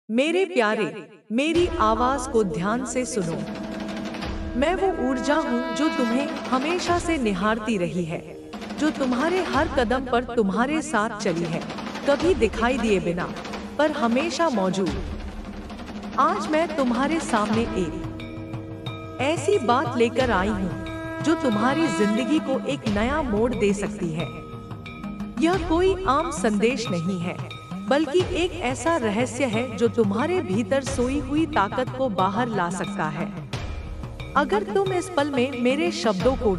मेरे प्यारे, मेरी आवाज को ध्यान से सुनो। मैं वो ऊर्जा हूँ जो तुम्हें हमेशा से निहारती रही है, जो तुम्हारे हर कदम पर तुम्हारे साथ चली है, कभी दिखाई दिए बिना, पर हमेशा मौजूद। आज मैं तुम्हारे सामने एक ऐसी बात लेकर आई हूँ जो तुम्हारी जिंदगी को एक नया मोड़ दे सकती है। यह कोई आम संदेश नहीं है, बल्कि एक ऐसा रहस्य है जो तुम्हारे भीतर सोई हुई ताकत को बाहर ला सकता है। अगर तुम इस पल में मेरे शब्दों को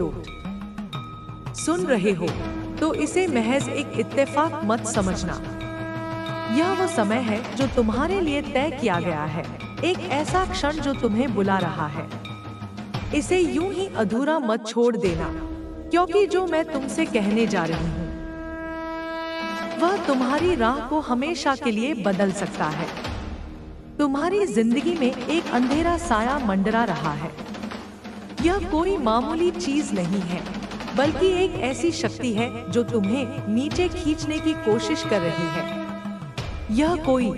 सुन रहे हो, तो इसे महज एक इत्तेफाक मत समझना। यह वो समय है जो तुम्हारे लिए तय किया गया है, एक ऐसा क्षण जो तुम्हें बुला रहा है। इसे यूं ही अधूरा मत छोड़ देना, क्योंकि जो मैं तुमसे कहने जा रही हूँ वह तुम्हारी राह को हमेशा के लिए बदल सकता है। तुम्हारी जिंदगी में एक अंधेरा साया मंडरा रहा है। यह कोई मामूली चीज नहीं है, बल्कि एक ऐसी शक्ति है जो तुम्हें नीचे खींचने की कोशिश कर रही है। यह कोई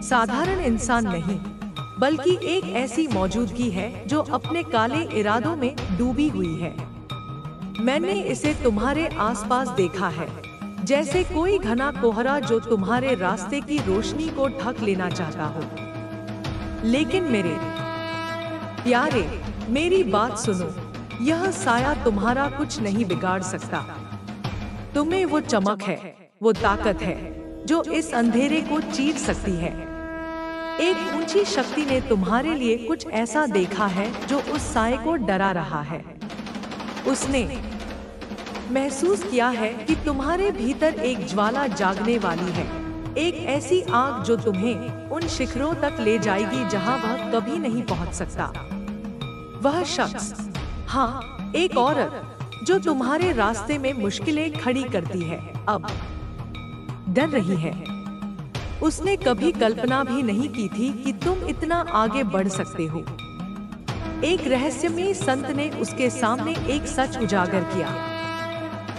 साधारण इंसान नहीं, बल्कि एक ऐसी मौजूदगी है जो अपने काले इरादों में डूबी हुई है। मैंने इसे तुम्हारे आसपास देखा है, जैसे कोई घना कोहरा जो तुम्हारे रास्ते की रोशनी को ढक लेना चाहता हो। लेकिन मेरे प्यारे, मेरी बात सुनो, यह साया तुम्हारा कुछ नहीं बिगाड़ सकता। तुम्हें वो चमक है, वो ताकत है जो इस अंधेरे को चीर सकती है। एक ऊंची शक्ति ने तुम्हारे लिए कुछ ऐसा देखा है जो उस साये को डरा रहा है। उसने महसूस किया है कि तुम्हारे भीतर एक ज्वाला जागने वाली है, एक ऐसी आग जो तुम्हें उन शिखरों तक ले जाएगी जहां वह कभी नहीं पहुंच सकता। वह शख्स, हाँ, एक औरत जो तुम्हारे रास्ते में मुश्किलें खड़ी करती है, अब डर रही है। उसने कभी कल्पना भी नहीं की थी कि तुम इतना आगे बढ़ सकते हो। एक रहस्यमयी संत ने उसके सामने एक सच उजागर किया।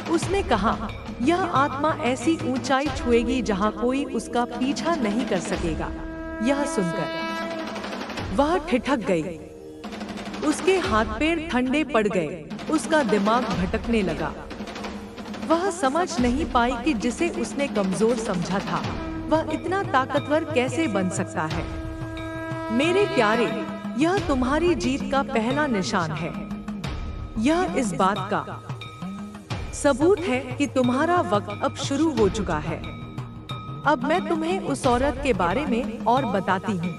उसने कहा, यह आत्मा ऐसी ऊंचाई छुएगी जहां कोई उसका पीछा नहीं कर सकेगा। यह सुनकर वह ठिठक गई। उसके हाथ पैर ठंडे पड़ गए, उसका दिमाग भटकने लगा। वह समझ नहीं पाई कि जिसे उसने कमजोर समझा था, वह इतना ताकतवर कैसे बन सकता है। मेरे प्यारे, यह तुम्हारी जीत का पहला निशान है। यह इस बात का सबूत है कि तुम्हारा वक्त अब शुरू हो चुका है। अब मैं तुम्हें उस औरत के बारे में और बताती हूँ।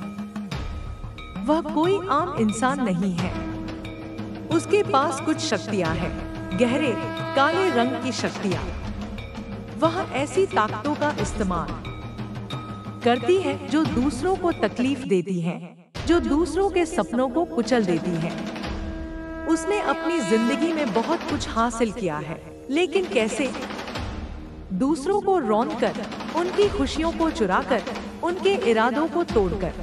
वह कोई आम इंसान नहीं है। उसके पास कुछ शक्तियाँ हैं, गहरे काले रंग की शक्तियाँ। वह ऐसी ताकतों का इस्तेमाल करती है जो दूसरों को तकलीफ देती हैं, जो दूसरों के सपनों को कुचल देती हैं। उसने अपनी जिंदगी में बहुत कुछ हासिल किया है, लेकिन कैसे? दूसरों को रौंदकर, उनकी खुशियों को चुराकर, उनके इरादों को तोड़कर।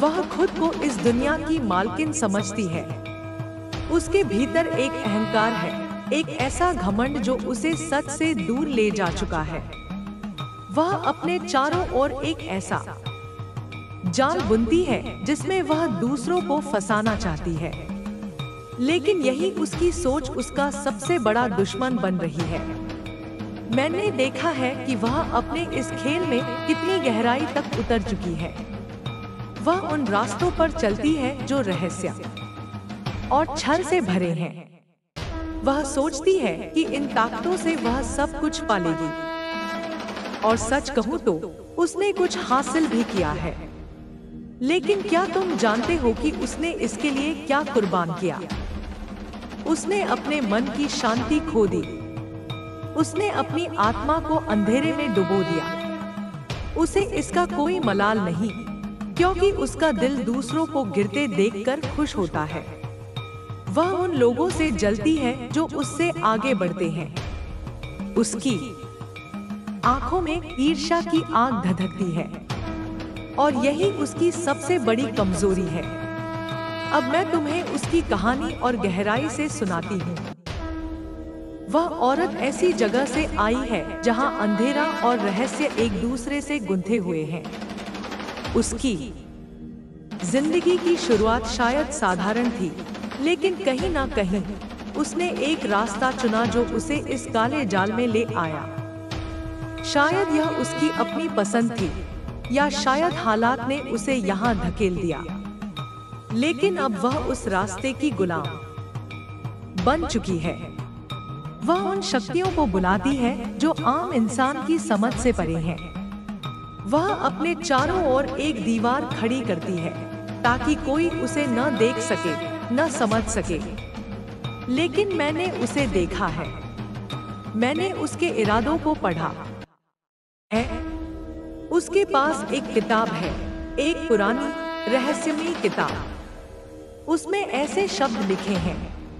वह खुद को इस दुनिया की मालकिन समझती है। उसके भीतर एक अहंकार है, एक ऐसा घमंड जो उसे सच से दूर ले जा चुका है। वह अपने चारों ओर एक ऐसा जाल बुनती है जिसमें वह दूसरों को फंसाना चाहती है, लेकिन यही उसकी सोच उसका सबसे बड़ा दुश्मन बन रही है। मैंने देखा है कि वह अपने इस खेल में कितनी गहराई तक उतर चुकी है। वह उन रास्तों पर चलती है जो रहस्य और छल से भरे हैं। वह सोचती है कि इन ताकतों से वह सब कुछ पालेगी, और सच कहूं तो उसने कुछ हासिल भी किया है। लेकिन क्या तुम जानते हो कि उसने इसके लिए क्या कुर्बान किया? उसने अपने मन की शांति खो दी। उसने अपनी आत्मा को अंधेरे में डुबो दिया। उसे इसका कोई मलाल नहीं, क्योंकि उसका दिल दूसरों को गिरते देखकर खुश होता है। वह उन लोगों से जलती है जो उससे आगे बढ़ते हैं। उसकी आंखों में ईर्ष्या की आग धधकती है, और यही उसकी सबसे बड़ी कमजोरी है। अब मैं तुम्हें उसकी कहानी और गहराई से सुनाती हूँ। वह औरत ऐसी जगह से आई है जहाँ अंधेरा और रहस्य एक दूसरे से गुंथे हुए हैं। उसकी जिंदगी की शुरुआत शायद साधारण थी, लेकिन कहीं ना कहीं उसने एक रास्ता चुना जो उसे इस काले जाल में ले आया। शायद यह उसकी अपनी पसंद थी, या शायद हालात ने उसे यहाँ धकेल दिया। लेकिन अब वह उस रास्ते की गुलाम बन चुकी है। वह उन शक्तियों को बुलाती है जो आम इंसान की समझ से परे हैं। वह अपने चारों ओर एक दीवार खड़ी करती है ताकि कोई उसे न देख सके, न समझ सके। लेकिन मैंने उसे देखा है, मैंने उसके इरादों को पढ़ा है। उसके पास एक किताब है, एक पुरानी रहस्यमयी किताब। उसमें ऐसे शब्द लिखे हैं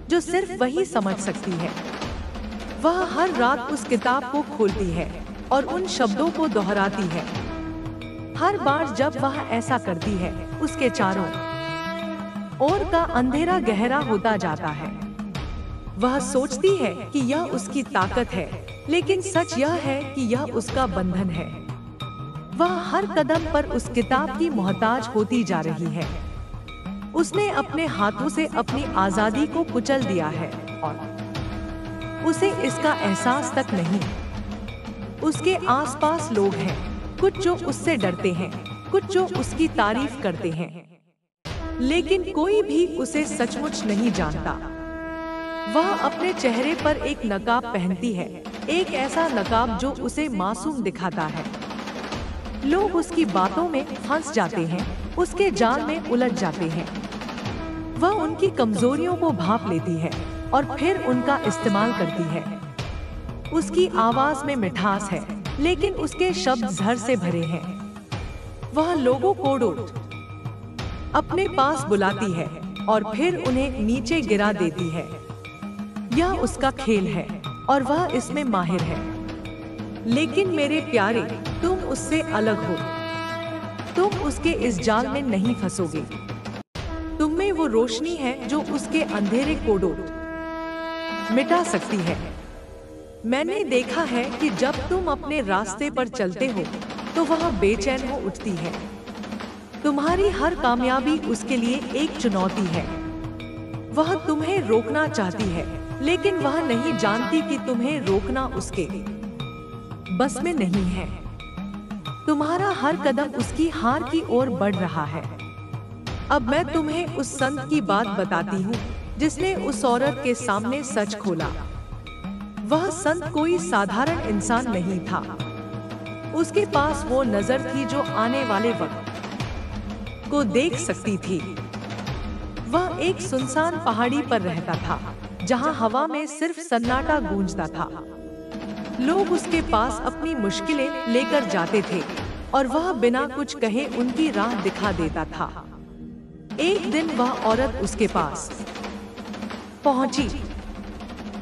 जो सिर्फ वही समझ सकती है। वह हर रात उस किताब को खोलती है और उन शब्दों को दोहराती है। हर बार जब वह ऐसा करती है, उसके चारों ओर का अंधेरा गहरा होता जाता है। वह सोचती है कि यह उसकी ताकत है, लेकिन सच यह है कि यह उसका बंधन है। वह हर कदम पर उस किताब की मोहताज होती जा रही है। उसने अपने हाथों से अपनी आजादी को कुचल दिया है और उसे इसका एहसास तक नहीं। उसके आसपास लोग हैं, कुछ जो उससे डरते हैं, कुछ जो उसकी तारीफ करते हैं, लेकिन कोई भी उसे सचमुच नहीं जानता। वह अपने चेहरे पर एक नकाब पहनती है, एक ऐसा नकाब जो उसे मासूम दिखाता है। लोग उसकी बातों में फंस जाते हैं, उसके जाल में उलझ जाते हैं। वह उनकी कमजोरियों को भांप लेती है और फिर उनका इस्तेमाल करती है। उसकी आवाज में मिठास है, लेकिन उसके शब्द जहर से भरे हैं। वह लोगों को अपने पास बुलाती है और फिर उन्हें नीचे गिरा देती है। यह उसका खेल है और वह इसमें माहिर है। लेकिन मेरे प्यारे, तुम उससे अलग हो। तुम उसके इस जाल में नहीं फंसोगे। तुम में वो रोशनी है जो उसके अंधेरे को मिटा सकती है। मैंने देखा है कि जब तुम अपने रास्ते पर चलते हो तो वह बेचैन हो उठती है। तुम्हारी हर कामयाबी उसके लिए एक चुनौती है। वह तुम्हें रोकना चाहती है, लेकिन वह नहीं जानती कि तुम्हें रोकना उसके बस में नहीं है। तुम्हारा हर कदम उसकी हार की ओर बढ़ रहा है। अब मैं तुम्हें उस संत की बात बताती हूँ जिसने उस औरत के सामने सच खोला। वह संत कोई साधारण इंसान नहीं था। उसके पास वो नजर थी जो आने वाले वक्त को देख सकती थी। वह एक सुनसान पहाड़ी पर रहता था, जहां हवा में सिर्फ सन्नाटा गूंजता था। लोग उसके पास अपनी मुश्किलें लेकर जाते थे और वह बिना कुछ कहे उनकी राह दिखा देता था। एक दिन वह औरत उसके पास पहुंची।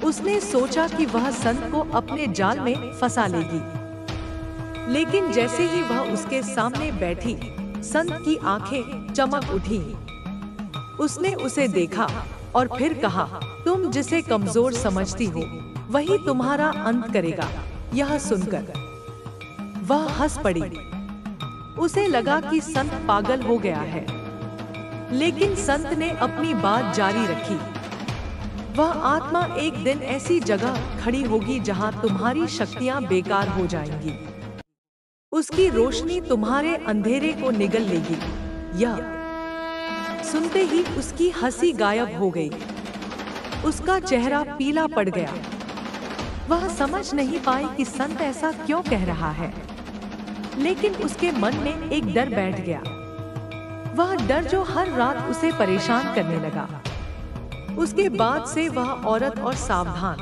उसने सोचा कि वह संत को अपने जाल में फंसा लेगी, लेकिन जैसे ही वह उसके सामने बैठी, संत की आंखें चमक उठी। उसने उसे देखा और फिर कहा, तुम जिसे कमजोर समझती हो वही तुम्हारा अंत करेगा। यह सुनकर वह हंस पड़ी। उसे लगा कि संत पागल हो गया है, लेकिन संत ने अपनी बात जारी रखी। वह आत्मा एक दिन ऐसी जगह खड़ी होगी जहां तुम्हारी शक्तियां बेकार हो जाएंगी। उसकी रोशनी तुम्हारे अंधेरे को निगल लेगी। यह सुनते ही उसकी हंसी गायब हो गई। उसका चेहरा पीला पड़ गया। वह समझ नहीं पाई कि संत ऐसा क्यों कह रहा है, लेकिन उसके मन में एक डर बैठ गया। वह डर जो हर रात उसे परेशान करने लगा। उसके बाद से वह औरत और सावधान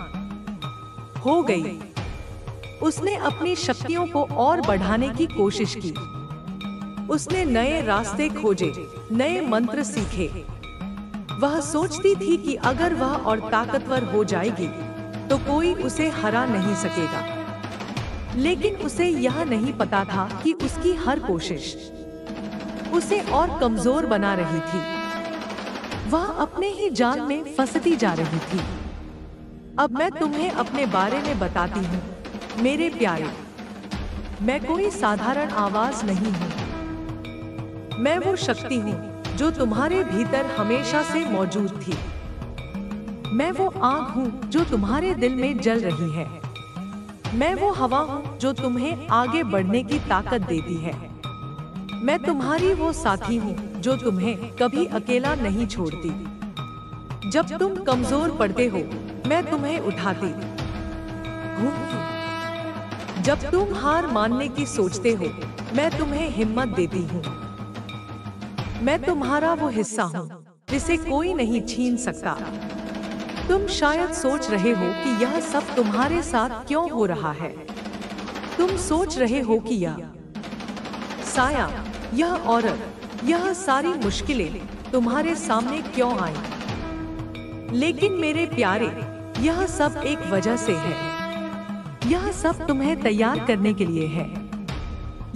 हो गई। उसने अपनी शक्तियों को और बढ़ाने की कोशिश की। उसने नए रास्ते खोजे, नए मंत्र सीखे। वह सोचती थी कि अगर वह और ताकतवर हो जाएगी तो कोई उसे हरा नहीं सकेगा। लेकिन उसे यह नहीं पता था कि उसकी हर कोशिश उसे और कमजोर बना रही थी। वह अपने ही जाल में फंसती जा रही थी। अब मैं तुम्हें अपने बारे में बताती हूँ मेरे प्यारे। मैं कोई साधारण आवाज नहीं हूँ। मैं वो शक्ति हूँ जो तुम्हारे भीतर हमेशा से मौजूद थी। मैं वो आग हूँ जो तुम्हारे दिल में जल रही है। मैं वो हवा हूँ जो तुम्हें आगे बढ़ने की ताकत देती है। मैं तुम्हारी वो साथी हूँ जो तुम्हें कभी अकेला नहीं छोड़ती। जब तुम कमजोर पड़ते हो, मैं तुम्हें उठाती हूँ। जब तुम हार मानने की सोचते हो, मैं तुम्हें हिम्मत देती हूँ। मैं तुम्हारा वो हिस्सा हूँ जिसे कोई नहीं छीन सकता। तुम शायद सोच रहे हो कि यह सब तुम्हारे साथ क्यों हो रहा है। तुम सोच रहे हो कि यह साया, यह औरत, यह सारी मुश्किलें तुम्हारे सामने क्यों आई। लेकिन मेरे प्यारे, यह सब एक वजह से है। यह सब तुम्हें तैयार करने के लिए है।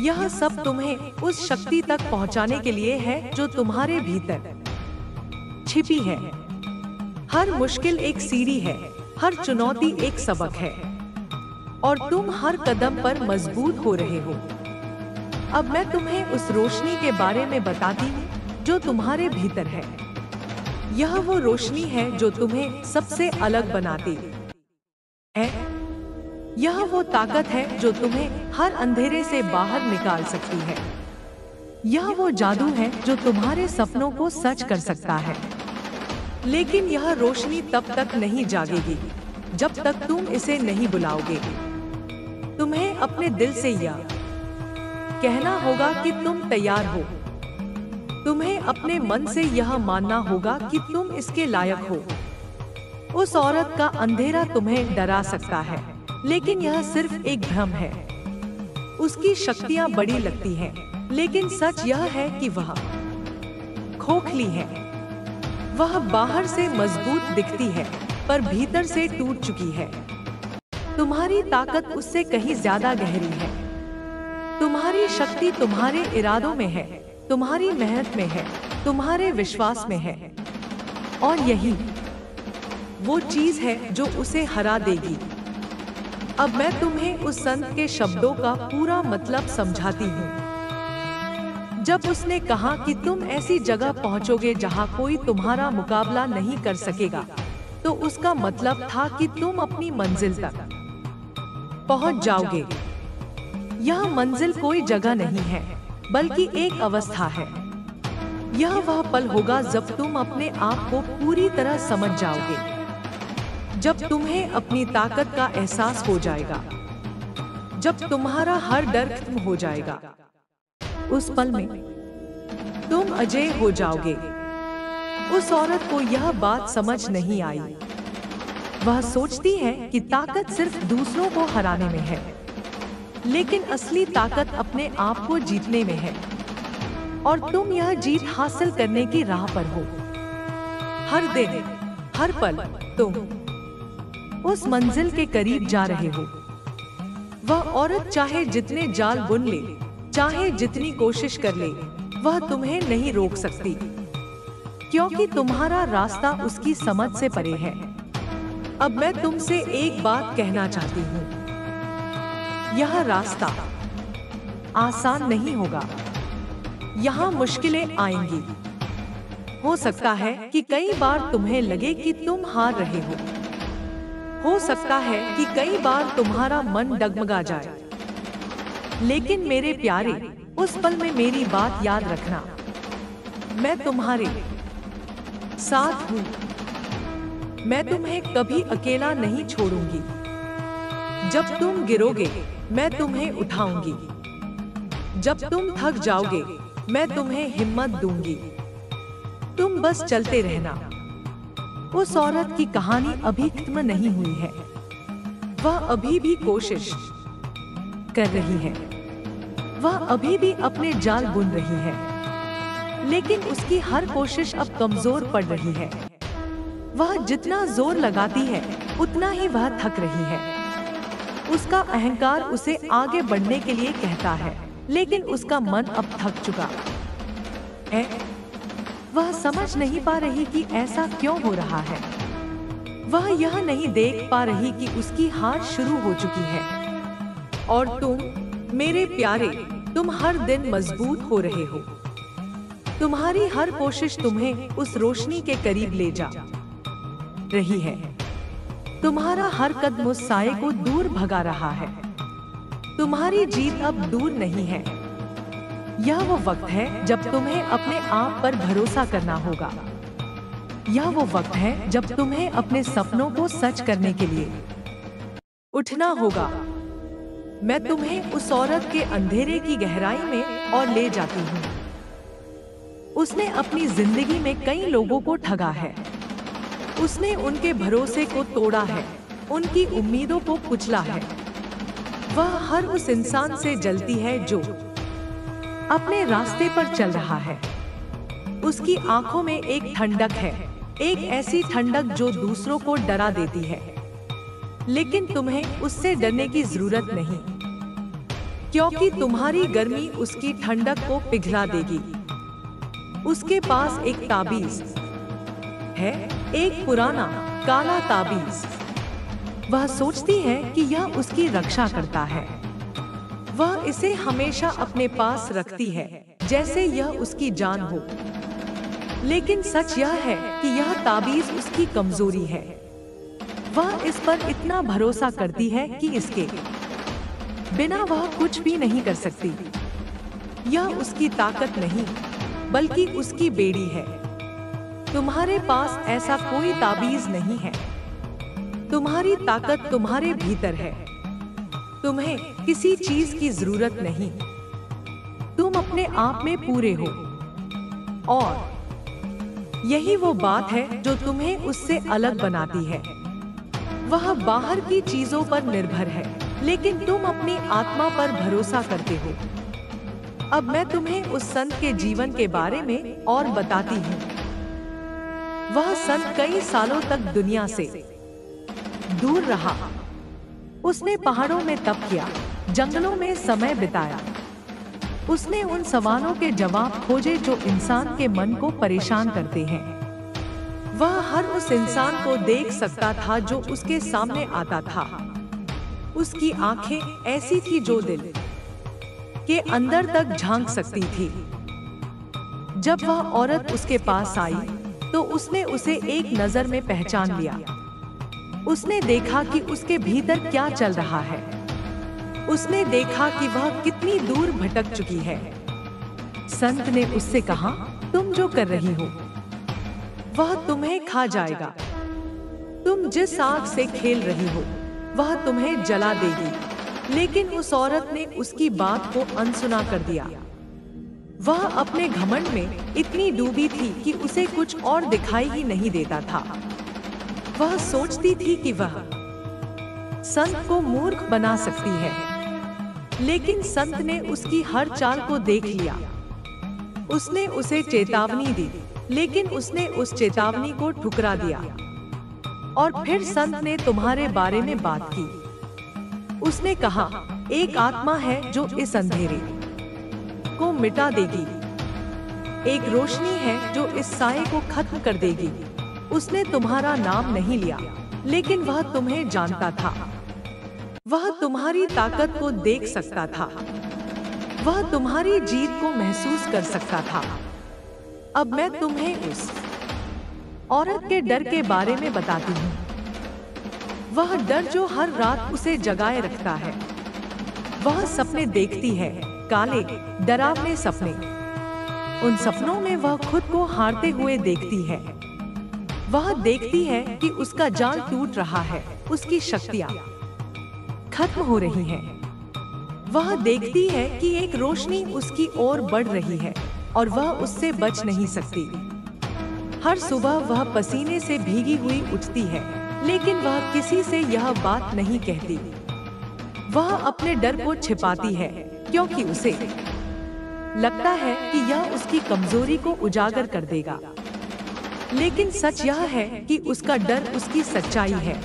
यह सब तुम्हें उस शक्ति तक पहुंचाने के लिए है जो तुम्हारे भीतर छिपी है। हर मुश्किल एक सीढ़ी है, हर चुनौती एक सबक है, और तुम हर कदम पर मजबूत हो रहे हो। अब मैं तुम्हें उस रोशनी के बारे में बताती हूँ जो तुम्हारे भीतर है। यह वो रोशनी है जो तुम्हें सबसे अलग बनाती है। यह वो ताकत है जो तुम्हें हर अंधेरे से बाहर निकाल सकती है। यह वो जादू है जो तुम्हारे सपनों को सच कर सकता है। लेकिन यह रोशनी तब तक नहीं जागेगी जब तक तुम इसे नहीं बुलाओगे। तुम्हें अपने दिल से यह कहना होगा कि तुम तैयार हो। तुम्हें अपने मन से यह मानना होगा कि तुम इसके लायक हो। उस औरत का अंधेरा तुम्हें डरा सकता है, लेकिन यह सिर्फ एक भ्रम है। उसकी शक्तियां बड़ी लगती हैं, लेकिन सच यह है कि वह खोखली है। वह बाहर से मजबूत दिखती है, पर भीतर से टूट चुकी है। तुम्हारी ताकत उससे कहीं ज्यादा गहरी है। तुम्हारी शक्ति तुम्हारे इरादों में है, तुम्हारी मेहनत में है, तुम्हारे विश्वास में है, और यही वो चीज है जो उसे हरा देगी। अब मैं तुम्हें उस संत के शब्दों का पूरा मतलब समझाती हूँ। जब उसने कहा कि तुम ऐसी जगह पहुँचोगे जहाँ कोई तुम्हारा मुकाबला नहीं कर सकेगा, तो उसका मतलब था कि तुम अपनी मंजिल तक पहुँच जाओगे। यह मंजिल कोई जगह नहीं है, बल्कि एक अवस्था है। यह वह पल होगा जब तुम अपने आप को पूरी तरह समझ जाओगे, जब तुम्हें अपनी ताकत का एहसास हो जाएगा, जब तुम्हारा हर डर खत्म हो जाएगा। उस पल में तुम अजय हो जाओगे। उस औरत को यह बात समझ नहीं आई। वह सोचती है कि ताकत सिर्फ दूसरों को हराने में है, लेकिन असली ताकत अपने आप को जीतने में है, और तुम यह जीत हासिल करने की राह पर हो। हर दिन, हर पल तुम उस मंजिल के करीब जा रहे हो। वह औरत चाहे जितने जाल बुन ले, चाहे जितनी कोशिश कर ले, वह तुम्हें नहीं रोक सकती, क्योंकि तुम्हारा रास्ता उसकी समझ से परे है। अब मैं तुमसे एक बात कहना चाहती हूँ। यह रास्ता आसान नहीं होगा। यहाँ मुश्किलें आएंगी। हो सकता है कि कई बार तुम्हें लगे कि तुम हार रहे हो। हो सकता है कि कई बार तुम्हारा मन डगमगा जाए, लेकिन मेरे प्यारे, उस पल में मेरी बात याद रखना। मैं तुम्हारे साथ हूँ। मैं तुम्हें कभी अकेला नहीं छोड़ूंगी। जब तुम गिरोगे, मैं तुम्हें उठाऊंगी। जब तुम थक जाओगे, मैं तुम्हें हिम्मत दूंगी। तुम बस चलते रहना। उस औरत की कहानी अभी खत्म नहीं हुई है। वह अभी भी कोशिश कर रही है। वह अभी भी अपने जाल बुन रही है, लेकिन उसकी हर कोशिश अब कमजोर पड़ रही है। वह जितना जोर लगाती है, उतना ही वह थक रही है। उसका अहंकार उसे आगे बढ़ने के लिए कहता है, लेकिन उसका मन अब थक चुका है। वह समझ नहीं पा रही कि ऐसा क्यों हो रहा है। वह यह नहीं देख पा रही कि उसकी हार शुरू हो चुकी है। और तुम, मेरे प्यारे, तुम हर दिन मजबूत हो रहे हो। तुम्हारी हर कोशिश तुम्हें उस रोशनी के करीब ले जा रही है। तुम्हारा हर कदम उस साए को दूर भगा रहा है। तुम्हारी जीत अब दूर नहीं है। यह वो वक्त है जब तुम्हें अपने आप पर भरोसा करना होगा। यह वो वक्त है जब तुम्हें अपने सपनों को सच करने के लिए उठना होगा। मैं तुम्हें उस औरत के अंधेरे की गहराई में और ले जाती हूँ। उसने अपनी जिंदगी में कई लोगों को ठगा है। उसने उनके भरोसे को तोड़ा है, उनकी उम्मीदों को कुचला है। वह हर उस इंसान से जलती है जो अपने रास्ते पर चल रहा है। उसकी आंखों में एक ठंडक है, एक ऐसी ठंडक जो दूसरों को डरा देती है। लेकिन तुम्हें उससे डरने की जरूरत नहीं, क्योंकि तुम्हारी गर्मी उसकी ठंडक को पिघला देगी। उसके पास एक ताबीज है, एक पुराना काला ताबीज। वह सोचती है कि यह उसकी रक्षा करता है। वह इसे हमेशा अपने पास रखती है जैसे यह उसकी जान हो। लेकिन सच यह है कि यह ताबीज उसकी कमजोरी है। वह इस पर इतना भरोसा करती है कि इसके बिना वह कुछ भी नहीं कर सकती। यह उसकी ताकत नहीं, बल्कि उसकी बेड़ी है। तुम्हारे पास ऐसा कोई ताबीज नहीं है। तुम्हारी ताकत तुम्हारे भीतर है। तुम्हें किसी चीज की जरूरत नहीं। तुम अपने आप में पूरे हो। और यही वो बात है जो तुम्हें उससे अलग बनाती है। वह बाहर की चीजों पर निर्भर है, लेकिन तुम अपनी आत्मा पर भरोसा करते हो। अब मैं तुम्हें उस संत के जीवन के बारे में और बताती हूँ। वह संत कई सालों तक दुनिया से दूर रहा। उसने पहाड़ों में तप किया, जंगलों में समय बिताया। उसने उन सवालों के जवाब खोजे जो इंसान के मन को परेशान करते हैं। वह हर उस इंसान को देख सकता था जो उसके सामने आता था। उसकी आंखें ऐसी थी जो दिल के अंदर तक झांक सकती थी। जब वह औरत उसके पास आई तो उसने उसे एक नजर में पहचान लिया। उसने देखा कि उसके भीतर क्या चल रहा है। उसने देखा कि वह कितनी दूर भटक चुकी है। संत ने उससे कहा, तुम जो कर रही हो वह तुम्हें खा जाएगा। तुम जिस आग से खेल रही हो वह तुम्हें जला देगी। लेकिन उस औरत ने उसकी बात को अनसुना कर दिया। वह अपने घमंड में इतनी डूबी थी कि उसे कुछ और दिखाई ही नहीं देता था। वह सोचती थी कि वह संत को मूर्ख बना सकती है, लेकिन संत ने उसकी हर चाल को देख लिया। उसने उसे चेतावनी दी, लेकिन उसने उस चेतावनी को ठुकरा दिया। और फिर संत ने तुम्हारे बारे में बात की। उसने कहा, एक आत्मा है जो इस अंधेरे को मिटा देगी। एक रोशनी है जो इस साए को खत्म कर देगी। उसने तुम्हारा नाम नहीं लिया, लेकिन वह तुम्हें जानता था। वह तुम्हारी ताकत को देख सकता था। वह तुम्हारी जीत को महसूस कर सकता था। अब मैं तुम्हें उस औरत के डर के बारे में बताती हूँ। वह डर जो हर रात उसे जगाए रखता है। वह सपने देखती है, काले डरावने सपने। उन सपनों में वह खुद को हारते हुए देखती है। वह देखती है कि उसका जाल टूट रहा है, उसकी शक्तियाँ खत्म हो रही हैं। वह देखती है कि एक रोशनी उसकी ओर बढ़ रही है और वह उससे बच नहीं सकती। हर सुबह वह पसीने से भीगी हुई उठती है, लेकिन वह किसी से यह बात नहीं कहती। वह अपने डर को छिपाती है, क्योंकि उसे लगता है कि यह उसकी कमजोरी को उजागर कर देगा। लेकिन सच यह है कि उसका डर उसकी सच्चाई है।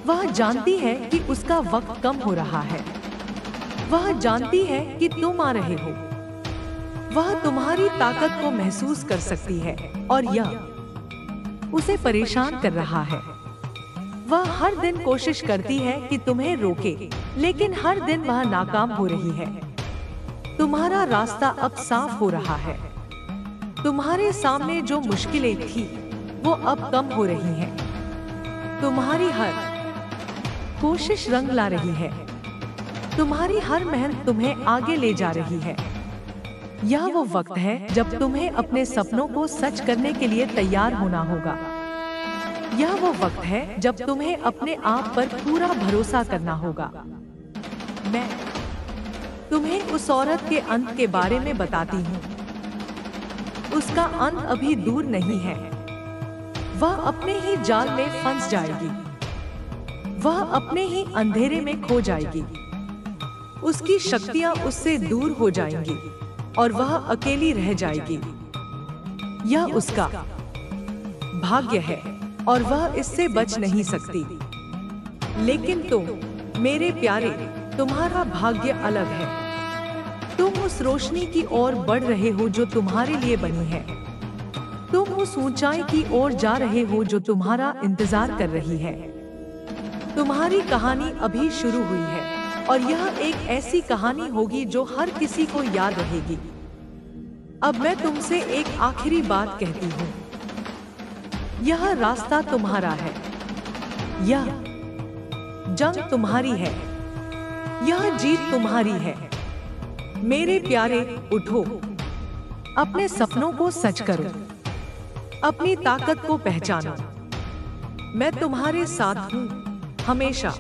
वह जानती है कि उसका वक्त कम हो रहा है। वह जानती है कि तुम आ रहे हो। वह तुम्हारी ताकत को महसूस कर सकती है और यह उसे परेशान कर रहा है। वह हर दिन कोशिश करती है कि तुम्हें रोके, लेकिन हर दिन वह नाकाम हो रही है। तुम्हारा रास्ता अब साफ हो रहा है। तुम्हारे सामने जो मुश्किलें थी वो अब कम हो रही हैं। तुम्हारी हर कोशिश रंग ला रही है। तुम्हारी हर मेहनत तुम्हें आगे ले जा रही है। यह वो वक्त है जब तुम्हें अपने सपनों को सच करने के लिए तैयार होना होगा। यह वो वक्त है जब तुम्हें अपने आप पर पूरा भरोसा करना होगा। मैं तुम्हें उस औरत के अंत के बारे में बताती हूँ। उसका अंत अभी दूर नहीं है। वह अपने ही जाल में फंस जाएगी। वह अपने ही अंधेरे में खो जाएगी। उसकी शक्तियां उससे दूर हो जाएंगी और वह अकेली रह जाएगी। यह उसका भाग्य है और वह इससे बच नहीं सकती। लेकिन तुम, मेरे प्यारे, तुम्हारा भाग्य अलग है। तुम उस रोशनी की ओर बढ़ रहे हो जो तुम्हारे लिए बनी है। तुम उस ऊंचाई की ओर जा रहे हो जो तुम्हारा इंतजार कर रही है। तुम्हारी कहानी अभी शुरू हुई है और यह एक ऐसी कहानी होगी जो हर किसी को याद रहेगी। अब मैं तुमसे एक आखिरी बात कहती हूँ। यह रास्ता तुम्हारा है। यह जंग तुम्हारी है। यह जीत तुम्हारी है। मेरे प्यारे, उठो। अपने सपनों को सच करो। अपनी ताकत को पहचानो। मैं तुम्हारे साथ हूँ हमेशा।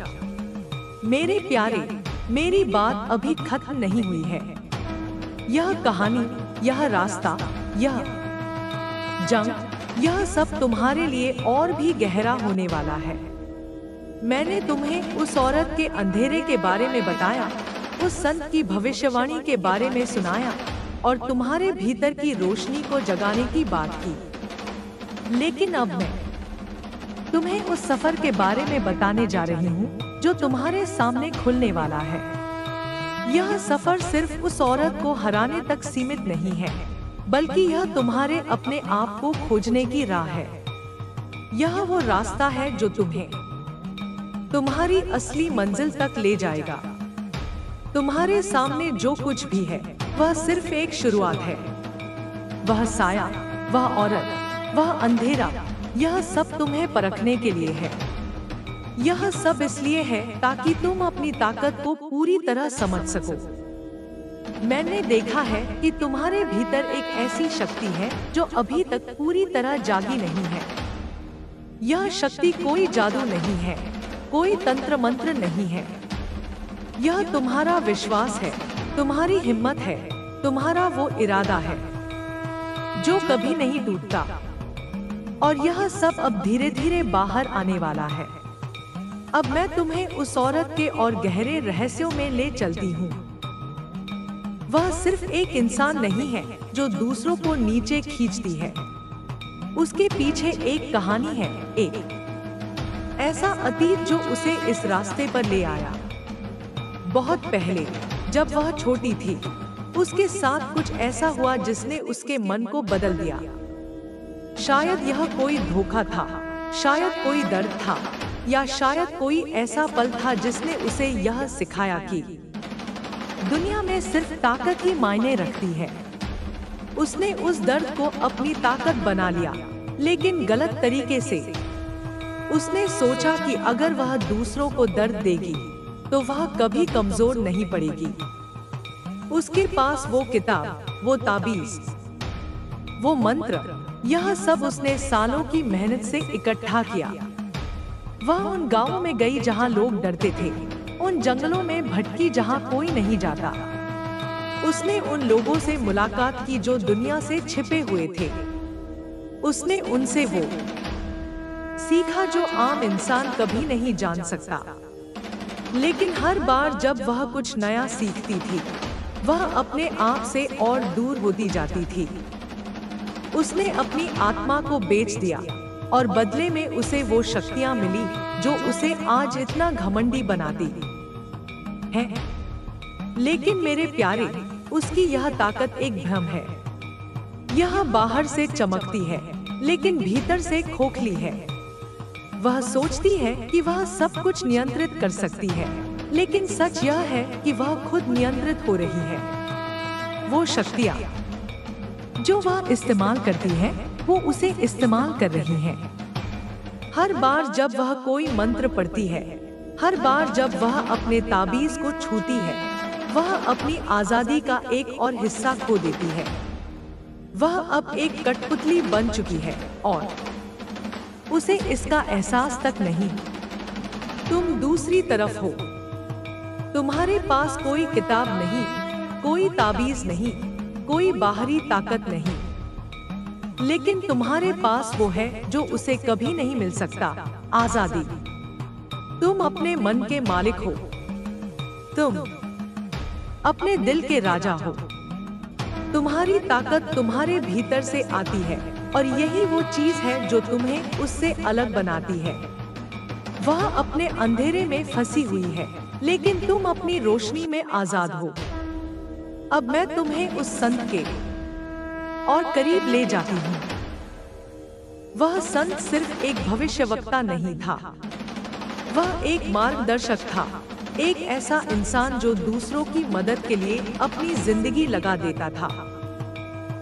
मेरे प्यारे, मेरी बात अभी खत्म नहीं हुई है। यह कहानी, यह रास्ता, यह जंग, यह सब तुम्हारे लिए और भी गहरा होने वाला है। मैंने तुम्हें उस औरत के अंधेरे के बारे में बताया, उस संत की भविष्यवाणी के बारे में सुनाया और तुम्हारे भीतर की रोशनी को जगाने की बात की। लेकिन अब मैं तुम्हें उस सफर के बारे में बताने जा रही हूँ जो तुम्हारे सामने खुलने वाला है। यह सफर सिर्फ उस औरत को हराने तक सीमित नहीं है, बल्कि यह तुम्हारे अपने आप को खोजने की राह है। यह वो रास्ता है जो तुम्हें तुम्हारी असली मंजिल तक ले जाएगा। तुम्हारे सामने जो कुछ भी है वह सिर्फ एक शुरुआत है। वह साया, वह औरत, वह अंधेरा, यह सब तुम्हें परखने के लिए है। यह सब इसलिए है ताकि तुम अपनी ताकत को पूरी तरह समझ सको। मैंने देखा है कि तुम्हारे भीतर एक ऐसी शक्ति है जो अभी तक पूरी तरह जागी नहीं है। यह शक्ति कोई जादू नहीं है, कोई तंत्र मंत्र नहीं है। यह तुम्हारा विश्वास है, तुम्हारी हिम्मत है, तुम्हारा वो इरादा है जो कभी नहीं टूटता। और यह सब अब धीरे धीरे बाहर आने वाला है। अब मैं तुम्हें उस औरत के और गहरे रहस्यों में ले चलती हूँ। वह सिर्फ एक इंसान नहीं है जो दूसरों को नीचे खींचती है। उसके पीछे एक कहानी है, एक ऐसा अतीत जो उसे इस रास्ते पर ले आया। बहुत पहले, जब वह छोटी थी, उसके साथ कुछ ऐसा हुआ जिसने उसके मन को बदल दिया। शायद यह कोई धोखा था, शायद कोई दर्द था, या शायद कोई ऐसा पल था जिसने उसे यह सिखाया कि दुनिया में सिर्फ ताकत ही मायने रखती है। उसने उस दर्द को अपनी ताकत बना लिया, लेकिन गलत तरीके से। उसने सोचा कि अगर वह दूसरों को दर्द देगी तो वह कभी कमजोर नहीं पड़ेगी। उसके पास वो किताब, वो ताबीज, वो मंत्र, यह सब उसने सालों की मेहनत से इकट्ठा किया। वह उन गांवों में गई जहां लोग डरते थे, उन जंगलों में भटकी जहां कोई नहीं जाता। उसने उन लोगों से मुलाकात की जो दुनिया से छिपे हुए थे। उसने उनसे वो सीखा जो आम इंसान कभी नहीं जान सकता। लेकिन हर बार जब वह कुछ नया सीखती थी, वह अपने आप से और दूर होती जाती थी। उसने अपनी आत्मा को बेच दिया और बदले में उसे वो शक्तियां मिली जो उसे आज इतना घमंडी बनाती है। लेकिन मेरे प्यारे, उसकी यह ताकत एक भ्रम है। यह बाहर से चमकती है, लेकिन भीतर से खोखली है। वह सोचती है कि वह सब कुछ नियंत्रित कर सकती है, लेकिन सच यह है कि वह खुद नियंत्रित हो रही है। वो शक्तियाँ जो वह इस्तेमाल करती है वो उसे इस्तेमाल कर रही है। हर बार जब वह कोई मंत्र पढ़ती है, हर बार जब वह अपने ताबीज को छूती है, वह अपनी आजादी का एक और हिस्सा खो देती है। वह अब एक कठपुतली बन चुकी है और उसे इसका एहसास तक नहीं। तुम दूसरी तरफ हो। तुम्हारे पास कोई किताब नहीं, कोई ताबीज नहीं, कोई बाहरी ताकत नहीं, लेकिन तुम्हारे पास वो है जो उसे कभी नहीं मिल सकता, आजादी। तुम अपने मन के मालिक हो। तुम अपने दिल के राजा हो। तुम्हारी ताकत तुम्हारे भीतर से आती है और यही वो चीज है जो तुम्हें उससे अलग बनाती है। वह अपने अंधेरे में फंसी हुई है, लेकिन तुम अपनी रोशनी में आजाद हो। अब मैं तुम्हें उस संत के और करीब ले जाती हूँ। वह संत सिर्फ एक भविष्यवक्ता नहीं था, वह एक मार्गदर्शक था, एक ऐसा इंसान जो दूसरों की मदद के लिए अपनी जिंदगी लगा देता था।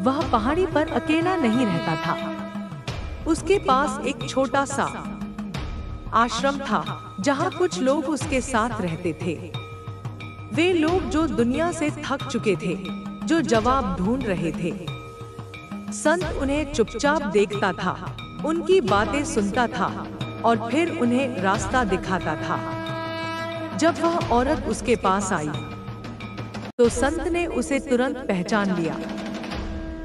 वह पहाड़ी पर अकेला नहीं रहता था। उसके पास एक छोटा सा आश्रम था जहाँ कुछ लोग उसके साथ रहते थे। वे लोग जो दुनिया से थक चुके थे, जो जवाब ढूंढ रहे थे। संत उन्हें चुपचाप देखता था, उनकी बातें सुनता था और फिर उन्हें रास्ता दिखाता था। जब वह औरत उसके पास आई तो संत ने उसे तुरंत पहचान लिया।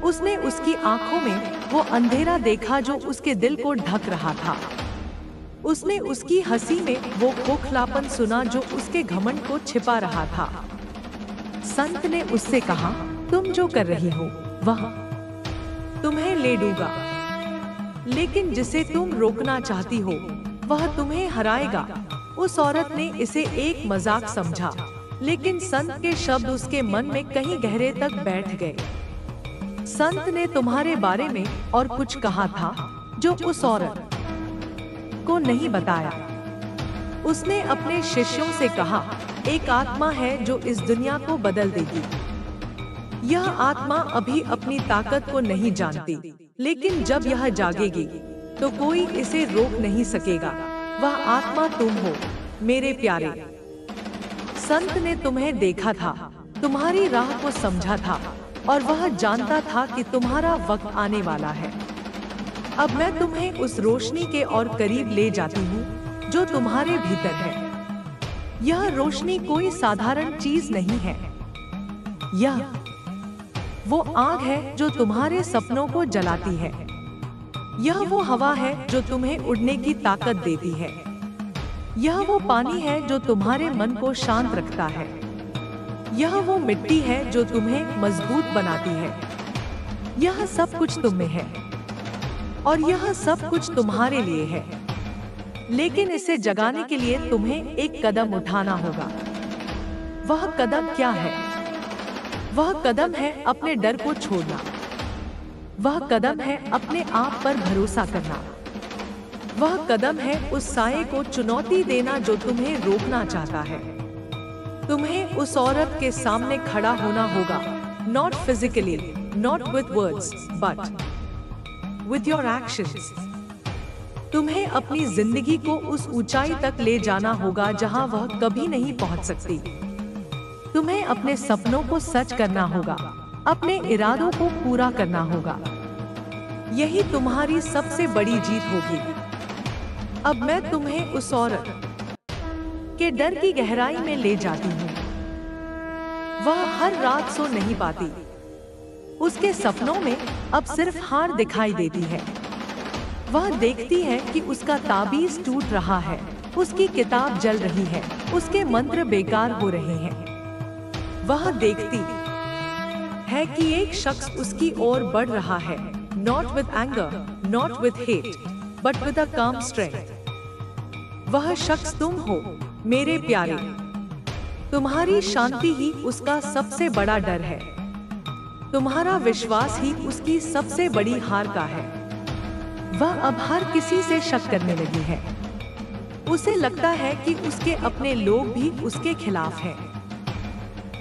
उसने उसकी आंखों में वो अंधेरा देखा जो उसके दिल को ढक रहा था। उसने उसकी हंसी में वो खोखलापन सुना जो उसके घमंड को छिपा रहा था। संत ने उससे कहा, तुम जो कर रही हो वह तुम्हें ले डूबा, लेकिन जिसे तुम रोकना चाहती हो वह तुम्हें हराएगा। उस औरत ने इसे एक मजाक समझा, लेकिन संत के शब्द उसके मन में कहीं गहरे तक बैठ गए। संत ने तुम्हारे बारे में और कुछ कहा था जो उस औरत को नहीं बताया। उसने अपने शिष्यों से कहा, एक आत्मा है जो इस दुनिया को बदल देगी। यह आत्मा अभी अपनी ताकत को नहीं जानती, लेकिन जब यह जागेगी तो कोई इसे रोक नहीं सकेगा। वह आत्मा तुम हो मेरे प्यारे। संत ने तुम्हें देखा था, तुम्हारी राह को समझा था और वह जानता था कि तुम्हारा वक्त आने वाला है। अब मैं तुम्हें उस रोशनी के और करीब ले जाती हूँ जो तुम्हारे भीतर है। यह रोशनी कोई साधारण चीज नहीं है। यह वो आग है जो तुम्हारे सपनों को जलाती है। यह वो हवा है जो तुम्हें उड़ने की ताकत देती है। यह वो पानी है जो तुम्हारे मन को शांत रखता है। यह वो मिट्टी है जो तुम्हें मजबूत बनाती है। यह सब कुछ तुम में है और यह सब कुछ तुम्हारे लिए है, लेकिन इसे जगाने के लिए तुम्हें एक कदम उठाना होगा। वह कदम क्या है? वह कदम है अपने डर को छोड़ना। वह कदम है अपने आप पर भरोसा करना। वह कदम है उस साये को चुनौती देना जो तुम्हें रोकना चाहता है। तुम्हें उस औरत के सामने खड़ा होना होगा, not physically, not with words, but with your actions। तुम्हें अपनी जिंदगी को उस ऊंचाई तक ले जाना होगा जहां वह कभी नहीं पहुंच सकती। तुम्हें अपने सपनों को सच करना होगा, अपने इरादों को पूरा करना होगा। यही तुम्हारी सबसे बड़ी जीत होगी। अब मैं तुम्हें उस औरत के डर की गहराई में ले जाती हूँ। वह हर रात सो नहीं पाती। उसके सपनों में अब सिर्फ हार दिखाई देती है। वह देखती है कि उसका ताबीज टूट रहा है, उसकी किताब जल रही है, उसके मंत्र बेकार हो रहे हैं। वह देखती है कि एक शख्स उसकी ओर बढ़ रहा है, not with anger, not with hate, but with a calm strength। वह शख्स तुम हो मेरे प्यारे। तुम्हारी शांति ही उसका सबसे बड़ा डर है। तुम्हारा विश्वास ही उसकी सबसे बड़ी हार का है। वह अब हर किसी से शक करने लगी है। उसे लगता है कि उसके अपने लोग भी उसके खिलाफ हैं।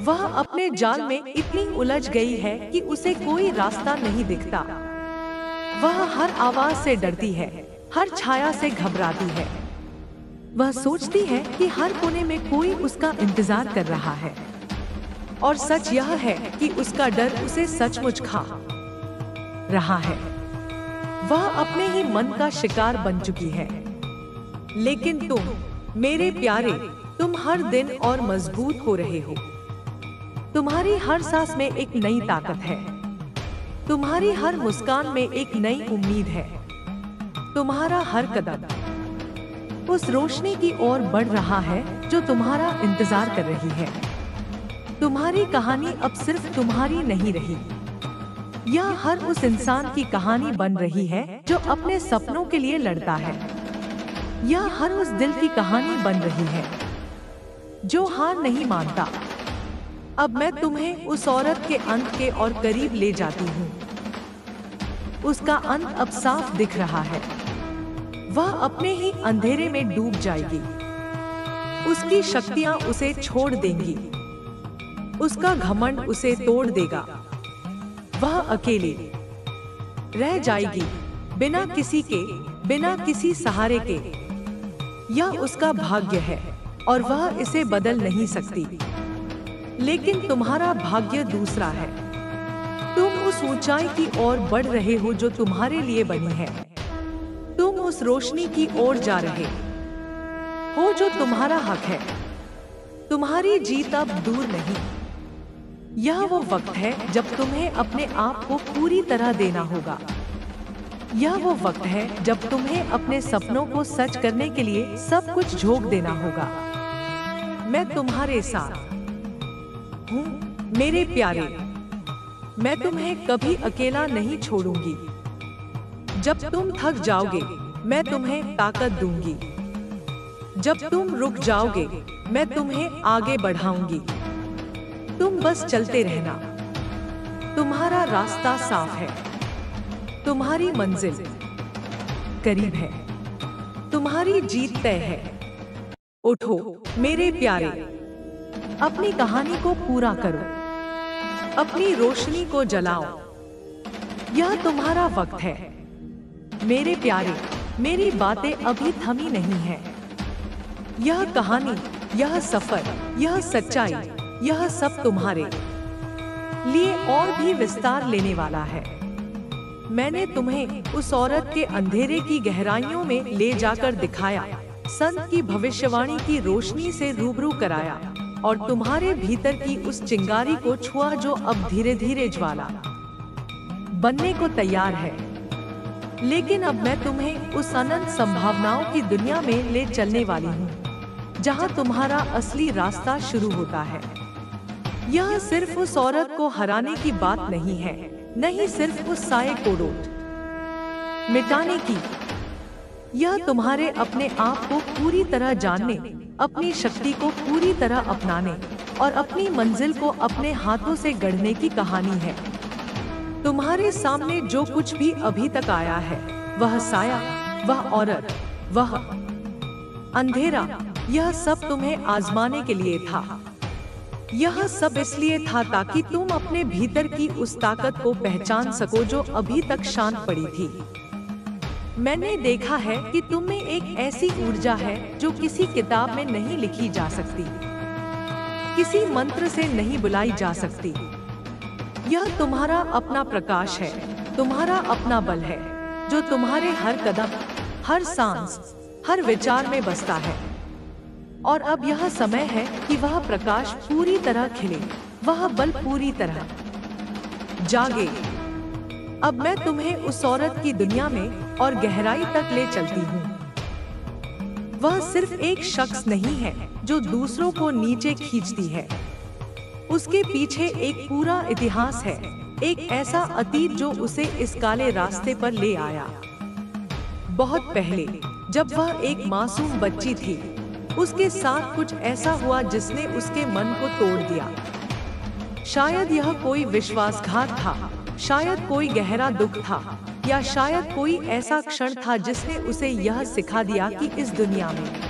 वह अपने जाल में इतनी उलझ गई है कि उसे कोई रास्ता नहीं दिखता। वह हर आवाज से डरती है, हर छाया से घबराती है। वह सोचती है कि हर कोने में कोई उसका इंतजार कर रहा है, और सच यह है कि उसका डर उसे सचमुच खा रहा है। वह अपने ही मन का शिकार बन चुकी है। लेकिन तुम, मेरे प्यारे, तुम हर दिन और मजबूत हो रहे हो। तुम्हारी हर सांस में एक नई ताकत है। तुम्हारी हर मुस्कान में एक नई उम्मीद है। तुम्हारा हर कदम उस रोशनी की ओर बढ़ रहा है जो तुम्हारा इंतजार कर रही है। तुम्हारी कहानी अब सिर्फ तुम्हारी नहीं रही, यह हर उस इंसान की कहानी बन रही है जो अपने सपनों के लिए लड़ता है। यह हर उस दिल की कहानी बन रही है जो हार नहीं मानता। अब मैं तुम्हें उस औरत के अंत के और करीब ले जाती हूँ। उसका अंत अब साफ दिख रहा है। वह अपने ही अंधेरे में डूब जाएगी। उसकी शक्तियां उसे छोड़ देंगी। उसका घमंड उसे तोड़ देगा। वह अकेली रह जाएगी, बिना किसी के, बिना किसी सहारे के। यह उसका भाग्य है और वह इसे बदल नहीं सकती। लेकिन तुम्हारा भाग्य दूसरा है। तुम उस ऊंचाई की ओर बढ़ रहे हो जो तुम्हारे लिए बनी है। तुम उस रोशनी की ओर जा रहे हो जो तुम्हारा हक है। तुम्हारी जीत अब दूर नहीं। यह वो वक्त है जब तुम्हें अपने आप को पूरी तरह देना होगा। यह वो वक्त है जब तुम्हें अपने सपनों को सच करने के लिए सब कुछ झोंक देना होगा। मैं तुम्हारे साथ हूँ मेरे प्यारे। मैं तुम्हें कभी अकेला नहीं छोड़ूंगी। जब तुम थक जाओगे, मैं तुम्हें ताकत दूंगी। जब तुम रुक जाओगे, मैं तुम्हें आगे बढ़ाऊंगी। तुम बस चलते रहना। तुम्हारा रास्ता साफ है। तुम्हारी मंजिल करीब है। तुम्हारी जीत तय है। उठो मेरे प्यारे, अपनी कहानी को पूरा करो। अपनी रोशनी को जलाओ। यह तुम्हारा वक्त है मेरे प्यारे। मेरी बातें अभी थमी नहीं है। यह कहानी, यह सफर, यह सच्चाई, यह सब तुम्हारे लिए और भी विस्तार लेने वाला है। मैंने तुम्हें उस औरत के अंधेरे की गहराइयों में ले जाकर दिखाया, संत की भविष्यवाणी की रोशनी से रूबरू कराया और तुम्हारे भीतर की उस चिंगारी को छुआ जो अब धीरे धीरे ज्वाला बनने को तैयार है। लेकिन अब मैं तुम्हें उस अनंत संभावनाओं की दुनिया में ले चलने वाली हूँ, जहाँ तुम्हारा असली रास्ता शुरू होता है। यह सिर्फ उस औरत को हराने की बात नहीं है, नहीं सिर्फ उस साये को मिटाने की। यह तुम्हारे अपने आप को पूरी तरह जानने, अपनी शक्ति को पूरी तरह अपनाने और अपनी मंजिल को अपने हाथों से गढ़ने की कहानी है। तुम्हारे सामने जो कुछ भी अभी तक आया है, वह साया, वह औरत, वह अंधेरा, यह सब तुम्हें आजमाने के लिए था। यह सब इसलिए था ताकि तुम अपने भीतर की उस ताकत को पहचान सको जो अभी तक शांत पड़ी थी। मैंने देखा है कि तुम में एक ऐसी ऊर्जा है जो किसी किताब में नहीं लिखी जा सकती, किसी मंत्र से नहीं बुलाई जा सकती। यह तुम्हारा अपना प्रकाश है, तुम्हारा अपना बल है, जो तुम्हारे हर कदम, हर सांस, हर विचार में बसता है। और अब यह समय है कि वह प्रकाश पूरी तरह खिले, वह बल पूरी तरह जागे। अब मैं तुम्हें उस औरत की दुनिया में और गहराई तक ले चलती हूँ। वह सिर्फ एक शख्स नहीं है जो दूसरों को नीचे खींचती है। उसके पीछे एक पूरा इतिहास है, एक ऐसा अतीत जो उसे इस काले रास्ते पर ले आया। बहुत पहले, जब वह एक मासूम बच्ची थी, उसके साथ कुछ ऐसा हुआ जिसने उसके मन को तोड़ दिया। शायद यह कोई विश्वासघात था, शायद कोई गहरा दुख था, या शायद कोई ऐसा क्षण था जिसने उसे यह सिखा दिया कि इस दुनिया में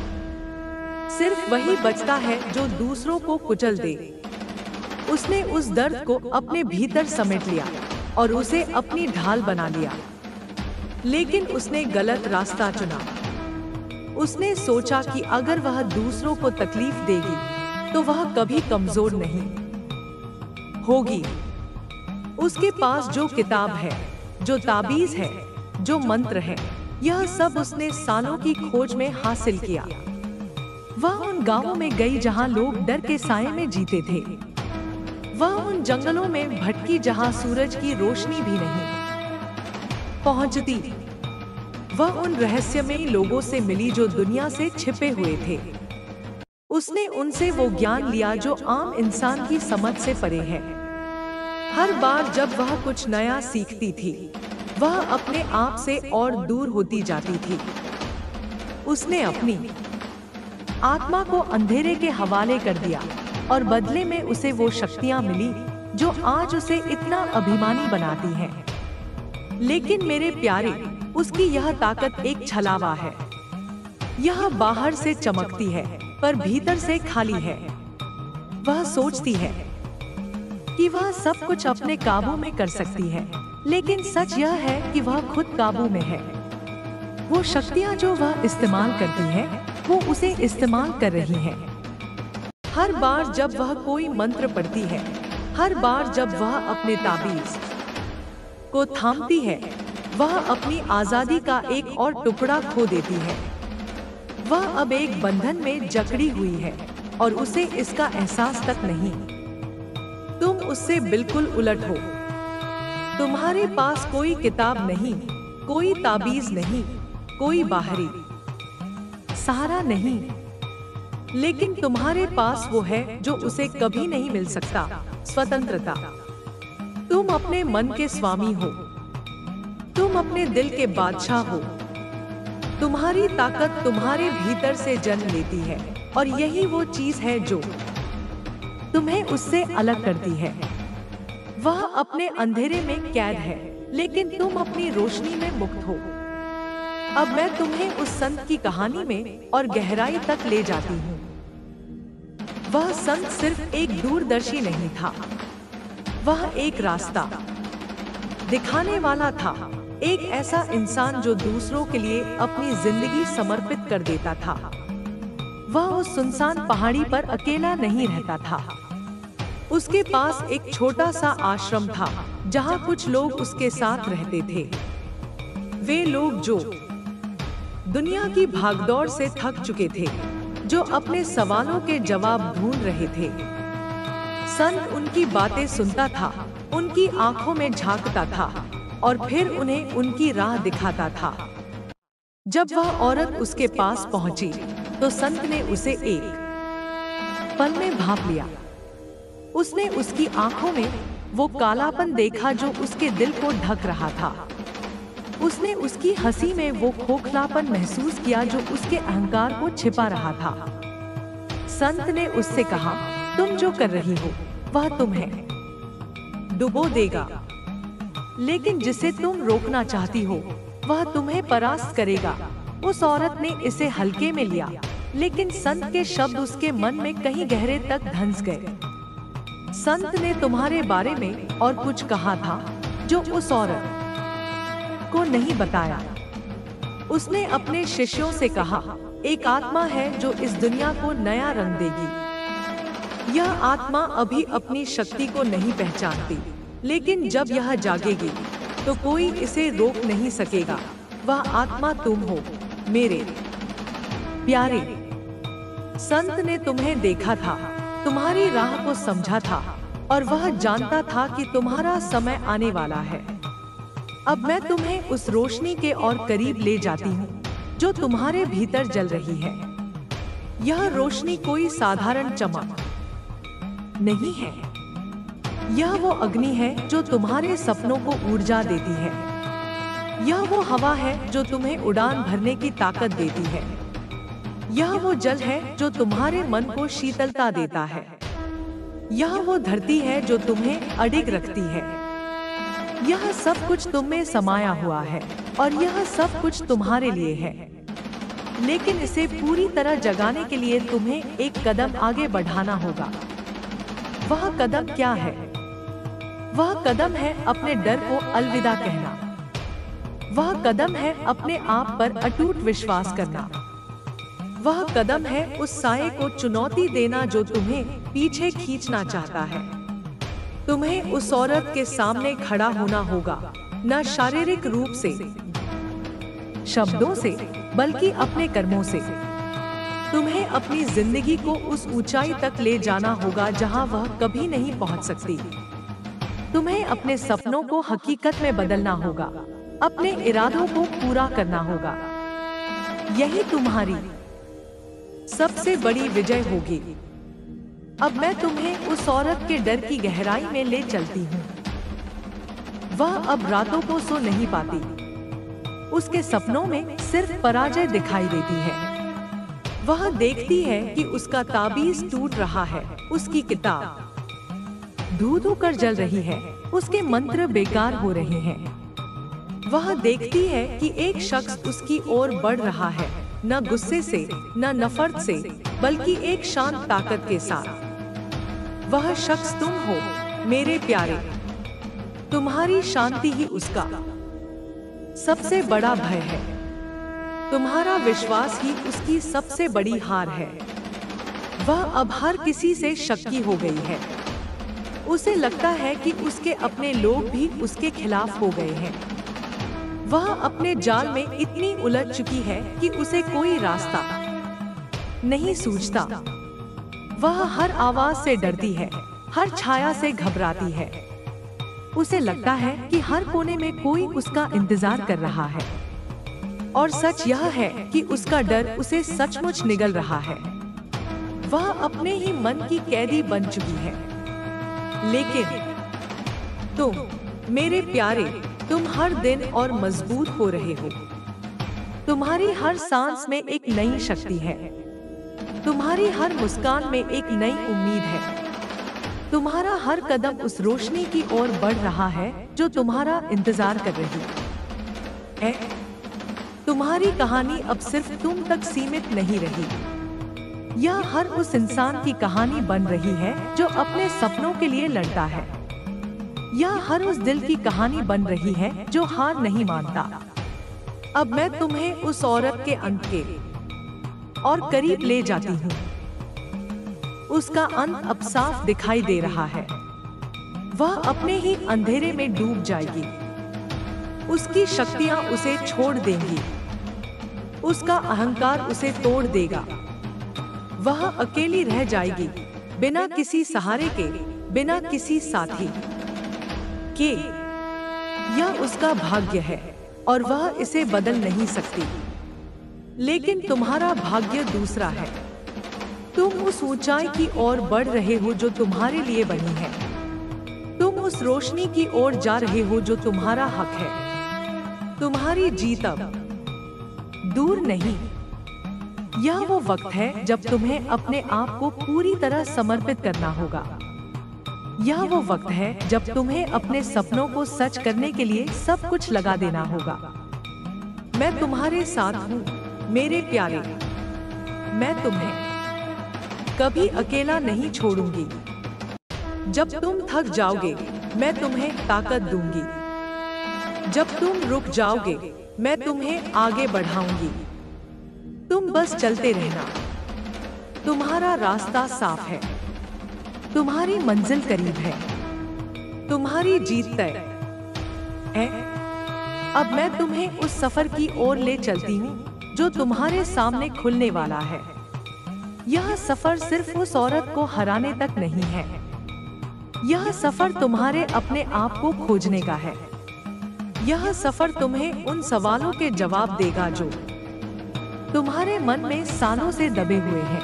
सिर्फ वही बचता है जो दूसरों को कुचल दे। उसने उस दर्द को अपने भीतर समेट लिया और उसे अपनी ढाल बना लिया। लेकिन उसने गलत रास्ता चुना। उसने सोचा कि अगर वह दूसरों को तकलीफ देगी तो वह कभी कमजोर नहीं होगी। उसके पास जो किताब है, जो ताबीज है, जो मंत्र है, यह सब उसने सालों की खोज में हासिल किया। वह उन गांवों में गई जहां लोग डर के साए में जीते थे। वह उन जंगलों में भटकी जहां सूरज की रोशनी भी नहीं पहुंचती। वह उन रहस्यमयी लोगों से मिली जो दुनिया से छिपे हुए थे। उसने उनसे वो ज्ञान लिया जो आम इंसान की समझ से परे है। हर बार जब वह कुछ नया सीखती थी, वह अपने आप से और दूर होती जाती थी। उसने अपनी आत्मा को अंधेरे के हवाले कर दिया और बदले में उसे वो शक्तियां मिली जो आज उसे इतना अभिमानी बनाती हैं। लेकिन मेरे प्यारे, उसकी यह ताकत एक छलावा है। यह बाहर से चमकती है पर भीतर से खाली है। वह सोचती है कि वह सब कुछ अपने काबू में कर सकती है, लेकिन सच यह है कि वह खुद काबू में है। वो शक्तियां जो वह इस्तेमाल करती है, वो उसे इस्तेमाल कर रही हैं। हर बार जब वह कोई मंत्र पढ़ती है, हर बार जब वह अपने ताबीज को थामती है, वह अपनी आजादी का एक और टुकड़ा खो देती है। वह अब एक बंधन में जकड़ी हुई है और उसे इसका एहसास तक नहीं। तुम उससे बिल्कुल उलट हो। तुम्हारे पास कोई किताब नहीं, कोई ताबीज नहीं, कोई बाहरी सहारा नहीं, लेकिन तुम्हारे पास वो है जो उसे कभी नहीं मिल सकता, स्वतंत्रता। तुम अपने मन के स्वामी हो। तुम अपने दिल के बादशाह हो। तुम्हारी ताकत तुम्हारे भीतर से जन्म लेती है और यही वो चीज है जो तुम्हें उससे अलग करती है। वह अपने अंधेरे में कैद है, लेकिन तुम अपनी रोशनी में मुक्त हो। अब मैं तुम्हें उस संत की कहानी में और गहराई तक ले जाती हूँ। वह संत सिर्फ एक दूरदर्शी नहीं था, वह एक रास्ता दिखाने वाला था। एक ऐसा इंसान जो दूसरों के लिए अपनी जिंदगी समर्पित कर देता था। वह उस सुनसान पहाड़ी पर अकेला नहीं रहता था। उसके पास एक छोटा सा आश्रम था जहाँ कुछ लोग उसके साथ रहते थे। वे लोग जो दुनिया की भागदौड़ से थक चुके थे, जो अपने सवालों के जवाब ढूंढ रहे थे। संत उनकी बातें सुनता था, उनकी आंखों में झांकता था और फिर उन्हें उनकी राह दिखाता था। जब वह औरत उसके पास पहुंची, तो संत ने उसे एक पल में भांप लिया। उसने उसकी आंखों में वो कालापन देखा जो उसके दिल को ढक रहा था। उसने उसकी हंसी में वो खोखलापन महसूस किया जो उसके अहंकार को छिपा रहा था। संत ने उससे कहा, तुम जो कर रही हो वह तुम्हें डुबो देगा, लेकिन जिसे तुम रोकना चाहती हो वह तुम्हें परास्त करेगा। उस औरत ने इसे हल्के में लिया, लेकिन संत के शब्द उसके मन में कहीं गहरे तक धंस गए। संत ने तुम्हारे बारे में और कुछ कहा था जो उस औरत को नहीं बताया। उसने अपने शिष्यों से कहा, एक आत्मा है जो इस दुनिया को नया रंग देगी। यह आत्मा अभी अपनी शक्ति को नहीं पहचानती, लेकिन जब यह जागेगी तो कोई इसे रोक नहीं सकेगा। वह आत्मा तुम हो मेरे प्यारे। संत ने तुम्हें देखा था, तुम्हारी राह को समझा था और वह जानता था कि तुम्हारा समय आने वाला है। अब मैं तुम्हें उस रोशनी के और करीब ले जाती हूँ जो तुम्हारे भीतर जल रही है। यह रोशनी कोई साधारण चमक नहीं है। यह वो अग्नि है जो तुम्हारे सपनों को ऊर्जा देती है। यह वो हवा है जो तुम्हें उड़ान भरने की ताकत देती है। यह वो जल है जो तुम्हारे मन को शीतलता देता है। यह वो धरती है जो तुम्हें अडिग रखती है। यह सब कुछ तुम में समाया हुआ है और यह सब कुछ तुम्हारे लिए है। लेकिन इसे पूरी तरह जगाने के लिए तुम्हें एक कदम आगे बढ़ाना होगा। वह कदम क्या है? वह कदम है अपने डर को अलविदा कहना। वह कदम है अपने आप पर अटूट विश्वास करना। वह कदम है उस साये को चुनौती देना जो तुम्हें पीछे खींचना चाहता है। तुम्हें उस औरत के सामने खड़ा होना होगा, न शारीरिक रूप से, शब्दों से, बल्कि अपने कर्मों से। तुम्हें अपनी जिंदगी को उस ऊंचाई तक ले जाना होगा जहां वह कभी नहीं पहुंच सकती। तुम्हें अपने सपनों को हकीकत में बदलना होगा, अपने इरादों को पूरा करना होगा। यही तुम्हारी सबसे बड़ी विजय होगी। अब मैं तुम्हें उस औरत के डर की गहराई में ले चलती हूँ। वह अब रातों को सो नहीं पाती। उसके सपनों में सिर्फ पराजय दिखाई देती है। वह देखती है कि उसका ताबीज टूट रहा है, उसकी किताब धू-धू कर जल रही है, उसके मंत्र बेकार हो रहे हैं। वह देखती है कि एक शख्स उसकी ओर बढ़ रहा है, न गुस्से से, न नफरत से, बल्कि एक शांत ताकत के साथ। वह शख्स तुम हो, मेरे प्यारे। तुम्हारी शांति ही उसका सबसे बड़ा भय है। तुम्हारा विश्वास ही उसकी सबसे बड़ी हार है। वह अब हर किसी से शक्की हो गई है। उसे लगता है कि उसके अपने लोग भी उसके खिलाफ हो गए हैं। वह अपने जाल में इतनी उलझ चुकी है कि उसे कोई रास्ता नहीं सूझता। वह हर आवाज से डरती है, हर छाया से घबराती है। उसे लगता है कि हर कोने में कोई उसका इंतजार कर रहा है। और सच यह है कि उसका डर उसे सचमुच निगल रहा है। वह अपने ही मन की कैदी बन चुकी है। लेकिन तुम, मेरे प्यारे, तुम हर दिन और मजबूत हो रहे हो। तुम्हारी हर सांस में एक नई शक्ति है। तुम्हारी हर मुस्कान में एक नई उम्मीद है। तुम्हारा हर कदम उस रोशनी की ओर बढ़ रहा है जो तुम्हारा इंतजार कर रही है। तुम्हारी कहानी अब सिर्फ तुम तक सीमित नहीं रही। यह हर उस इंसान की कहानी बन रही है जो अपने सपनों के लिए लड़ता है। यह हर उस दिल की कहानी बन रही है जो हार नहीं मानता। अब मैं तुम्हें उस औरत के अंत के और करीब ले जाती हूँ। उसका अंत अब साफ दिखाई दे रहा है। वह अपने ही अंधेरे में डूब जाएगी। उसकी शक्तियां उसे छोड़ देंगी। उसका अहंकार उसे तोड़ देगा। वह अकेली रह जाएगी, बिना किसी सहारे के, बिना किसी साथी के। यह उसका भाग्य है और वह इसे बदल नहीं सकती। लेकिन तुम्हारा भाग्य दूसरा है। तुम उस ऊंचाई की ओर बढ़ रहे हो जो तुम्हारे लिए बनी है। तुम उस रोशनी की ओर जा रहे हो जो तुम्हारा हक है। तुम्हारी जीत अब दूर नहीं। यह वो वक्त है जब तुम्हें अपने आप को पूरी तरह समर्पित करना होगा। यह वो वक्त है जब तुम्हें अपने सपनों को सच करने के लिए सब कुछ लगा देना होगा। मैं तुम्हारे साथ हूँ, मेरे प्यारे। मैं तुम्हें कभी अकेला नहीं छोड़ूंगी। जब तुम थक जाओगे, मैं तुम्हें ताकत दूंगी। जब तुम रुक जाओगे, मैं तुम्हें आगे बढ़ाऊंगी। तुम बस चलते रहना। तुम्हारा रास्ता साफ है। तुम्हारी मंजिल करीब है। तुम्हारी जीत तय है। अब मैं तुम्हें उस सफर की ओर ले चलती हूँ जो तुम्हारे सामने खुलने वाला है। यह सफर सिर्फ उस औरत को हराने तक नहीं है। यह सफर तुम्हारे अपने आप को खोजने का है। यह सफर तुम्हें उन सवालों के जवाब देगा जो तुम्हारे मन में सालों से दबे हुए हैं।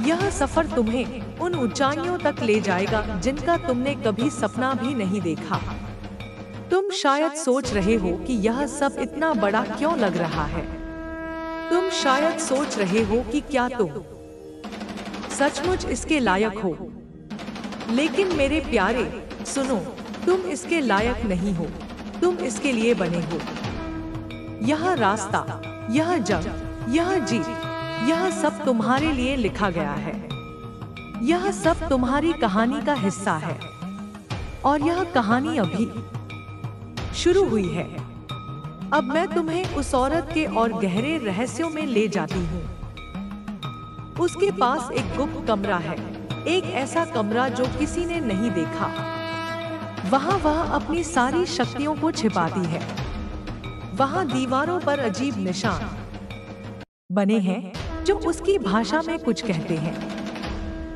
यह सफर तुम्हें उन ऊंचाइयों तक ले जाएगा जिनका तुमने कभी सपना भी नहीं देखा। तुम शायद सोच रहे हो कि यह सब इतना बड़ा क्यों लग रहा है। तुम शायद सोच रहे हो कि क्या तुम सचमुच इसके लायक हो। लेकिन मेरे प्यारे, सुनो, तुम इसके लायक नहीं हो। तुम इसके लिए बने हो। यह रास्ता, यह जंग, यह जीत, यह सब तुम्हारे लिए लिखा गया है। यह सब तुम्हारी कहानी का हिस्सा है और यह कहानी अभी शुरू हुई है। अब मैं तुम्हें उस औरत के और गहरे रहस्यों में ले जाती हूँ। उसके पास एक गुप्त कमरा है, एक ऐसा कमरा जो किसी ने नहीं देखा। वहाँ वह अपनी सारी शक्तियों को छिपाती है। वहाँ दीवारों पर अजीब निशान बने हैं जो उसकी भाषा में कुछ कहते हैं।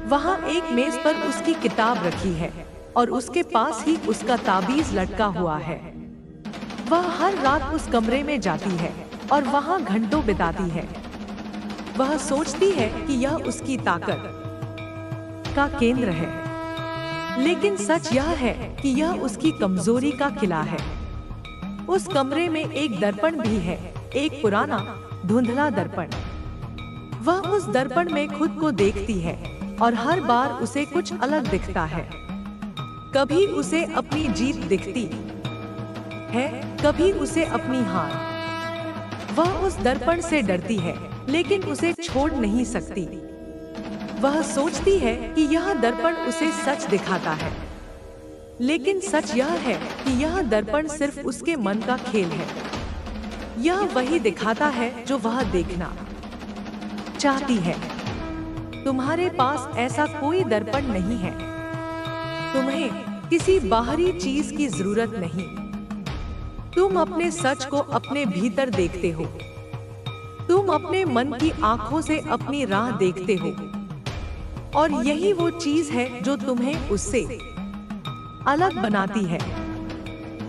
वहाँ एक मेज पर उसकी किताब रखी है और उसके पास ही उसका ताबीज लटका हुआ है। वह हर रात उस कमरे में जाती है और वहाँ घंटों बिताती है। वह सोचती है कि यह उसकी ताकत का केंद्र है, लेकिन सच यह है कि यह उसकी कमजोरी का किला है। उस कमरे में एक दर्पण भी है, एक पुराना धुंधला दर्पण। वह उस दर्पण में खुद को देखती है और हर बार उसे कुछ अलग दिखता है। कभी उसे अपनी जीत दिखती है, कभी उसे अपनी हार। वह उस दर्पण से डरती है, लेकिन उसे छोड़ नहीं सकती। वह सोचती है कि यह दर्पण उसे सच दिखाता है, लेकिन सच यह है कि यह दर्पण सिर्फ उसके मन का खेल है। यह वही दिखाता है जो वह देखना चाहती है। तुम्हारे पास ऐसा कोई दर्पण नहीं है। तुम्हें किसी बाहरी चीज की जरूरत नहीं। तुम अपने सच को अपने भीतर देखते हो। तुम अपने मन की आंखों से अपनी राह देखते हो, और यही वो चीज है जो तुम्हें उससे अलग बनाती है।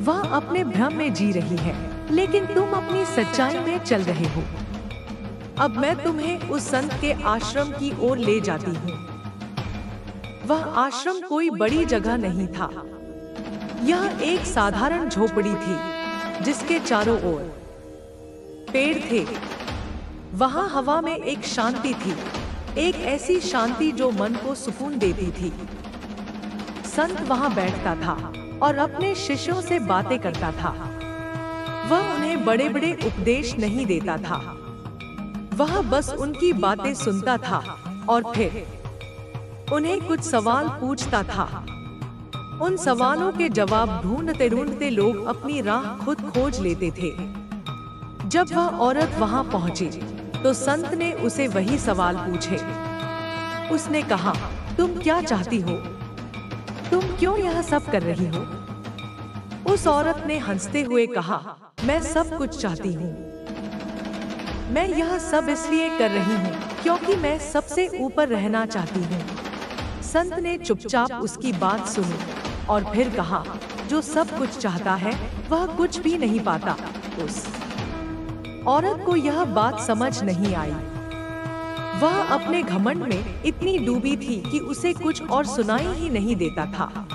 वह अपने भ्रम में जी रही है, लेकिन तुम अपनी सच्चाई में चल रहे हो। अब मैं तुम्हें उस संत के आश्रम की ओर ले जाती हूँ। वह आश्रम कोई बड़ी जगह नहीं था। यह एक साधारण झोपड़ी थी जिसके चारों ओर पेड़ थे। वहाँ हवा में एक शांति थी, एक ऐसी शांति जो मन को सुकून देती थी। संत वहाँ बैठता था और अपने शिष्यों से बातें करता था। वह उन्हें बड़े बड़े उपदेश नहीं देता था। वह बस उनकी बातें सुनता था और फिर उन्हें कुछ सवाल पूछता था। उन सवालों के जवाब ढूंढते ढूंढते लोग अपनी राह खुद खोज लेते थे। जब वह औरत वहां पहुंची तो संत ने उसे वही सवाल पूछे। उसने कहा, तुम क्या चाहती हो? तुम क्यों यह सब कर रही हो? उस औरत ने हंसते हुए कहा, मैं सब कुछ चाहती हूँ। मैं यह सब इसलिए कर रही हूँ क्योंकि मैं सबसे ऊपर रहना चाहती हूँ। संत ने चुपचाप उसकी बात सुनी और फिर कहा, जो सब कुछ चाहता है वह कुछ भी नहीं पाता। उस औरत को यह बात समझ नहीं आई। वह अपने घमंड में इतनी डूबी थी कि उसे कुछ और सुनाई ही नहीं देता था।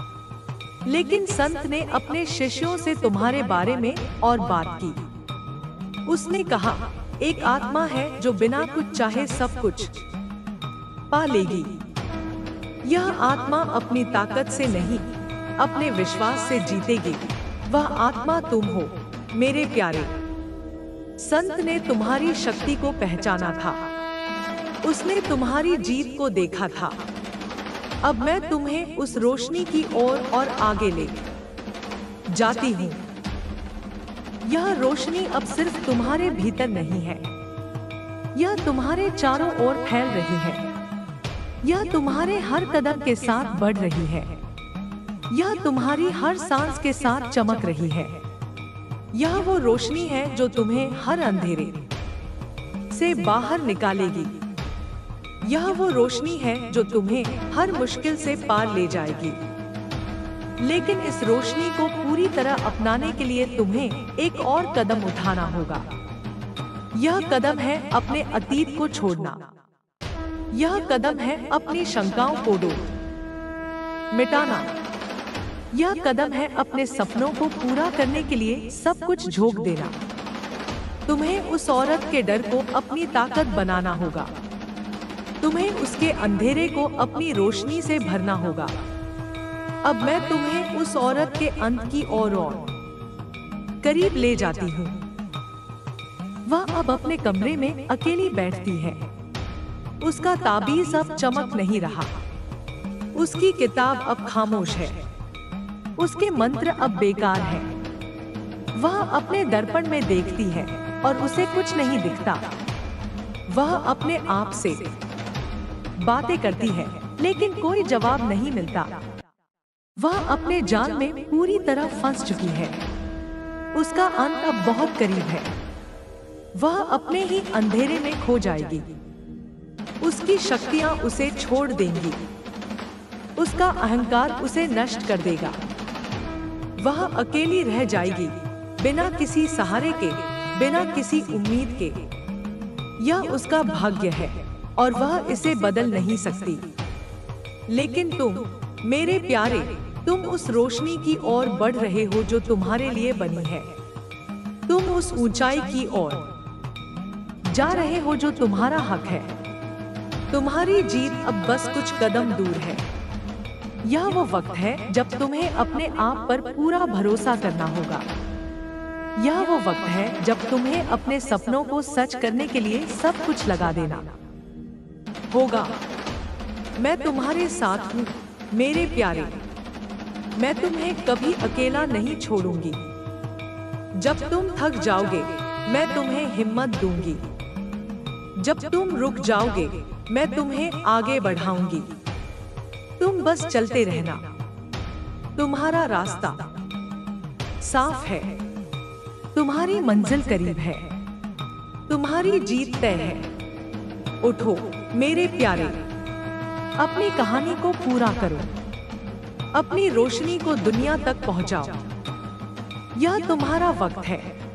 लेकिन संत ने अपने शिष्यों से तुम्हारे बारे में और बात की। उसने कहा, एक आत्मा है जो बिना कुछ चाहे सब कुछ पा लेगी। यह आत्मा अपनी ताकत से नहीं, अपने विश्वास से जीतेगी। वह आत्मा तुम हो, मेरे प्यारे। संत ने तुम्हारी शक्ति को पहचाना था। उसने तुम्हारी जीत को देखा था। अब मैं तुम्हें उस रोशनी की ओर और आगे ले जाती हूँ। यह रोशनी अब सिर्फ तुम्हारे भीतर नहीं है, यह तुम्हारे चारों ओर फैल रही है। यह तुम्हारे हर कदम के साथ बढ़ रही है। यह तुम्हारी हर सांस के साथ चमक रही है। यह वो रोशनी है जो तुम्हें हर अंधेरे से बाहर निकालेगी। यह वो रोशनी है जो तुम्हें हर मुश्किल से पार ले जाएगी। लेकिन इस रोशनी को पूरी तरह अपनाने के लिए तुम्हें एक और कदम उठाना होगा। यह कदम है अपने अतीत को छोड़ना। यह कदम है अपनी शंकाओं को मिटाना। यह कदम है अपने सपनों को पूरा करने के लिए सब कुछ झोंक देना। तुम्हें उस औरत के डर को अपनी ताकत बनाना होगा। तुम्हें उसके अंधेरे को अपनी रोशनी से भरना होगा। अब मैं तुम्हें उस औरत के अंत की ओर और करीब ले जाती हूँ। वह अब अपने कमरे में अकेली बैठती है। उसका ताबीज अब चमक नहीं रहा। उसकी किताब अब खामोश है, उसके मंत्र अब बेकार हैं। वह अपने दर्पण में देखती है और उसे कुछ नहीं दिखता। वह अपने आप से बातें करती है, लेकिन कोई जवाब नहीं मिलता। वह अपने जाल में पूरी तरह फंस चुकी है। उसका अंत अब बहुत करीब है। वह अपने ही अंधेरे में खो जाएगी। उसकी शक्तियां उसे छोड़ देंगी। उसका अहंकार उसे नष्ट कर देगा। वह अकेली रह जाएगी, बिना किसी सहारे के, बिना किसी उम्मीद के। यह उसका भाग्य है और वह इसे बदल नहीं सकती। लेकिन तुम, मेरे प्यारे, तुम उस रोशनी की ओर बढ़ रहे हो जो तुम्हारे लिए बनी है। तुम उस ऊंचाई की ओर जा रहे हो जो तुम्हारा हक है। तुम्हारी जीत अब बस कुछ कदम दूर है। यह वो वक्त है जब तुम्हें अपने आप पर पूरा भरोसा करना होगा। यह वो वक्त है जब तुम्हें अपने सपनों को सच करने के लिए सब कुछ लगा देना होगा। मैं तुम्हारे साथ हूँ मेरे प्यारे। मैं तुम्हें कभी अकेला नहीं छोड़ूंगी। जब तुम थक जाओगे, मैं तुम्हें हिम्मत दूंगी। जब तुम रुक जाओगे, मैं तुम्हें आगे बढ़ाऊंगी। तुम बस चलते रहना। तुम्हारा रास्ता साफ है। तुम्हारी मंजिल करीब है। तुम्हारी जीत तय है। उठो मेरे प्यारे, अपनी कहानी को पूरा करो। अपनी रोशनी को दुनिया तक पहुंचाओ। यह तुम्हारा वक्त है।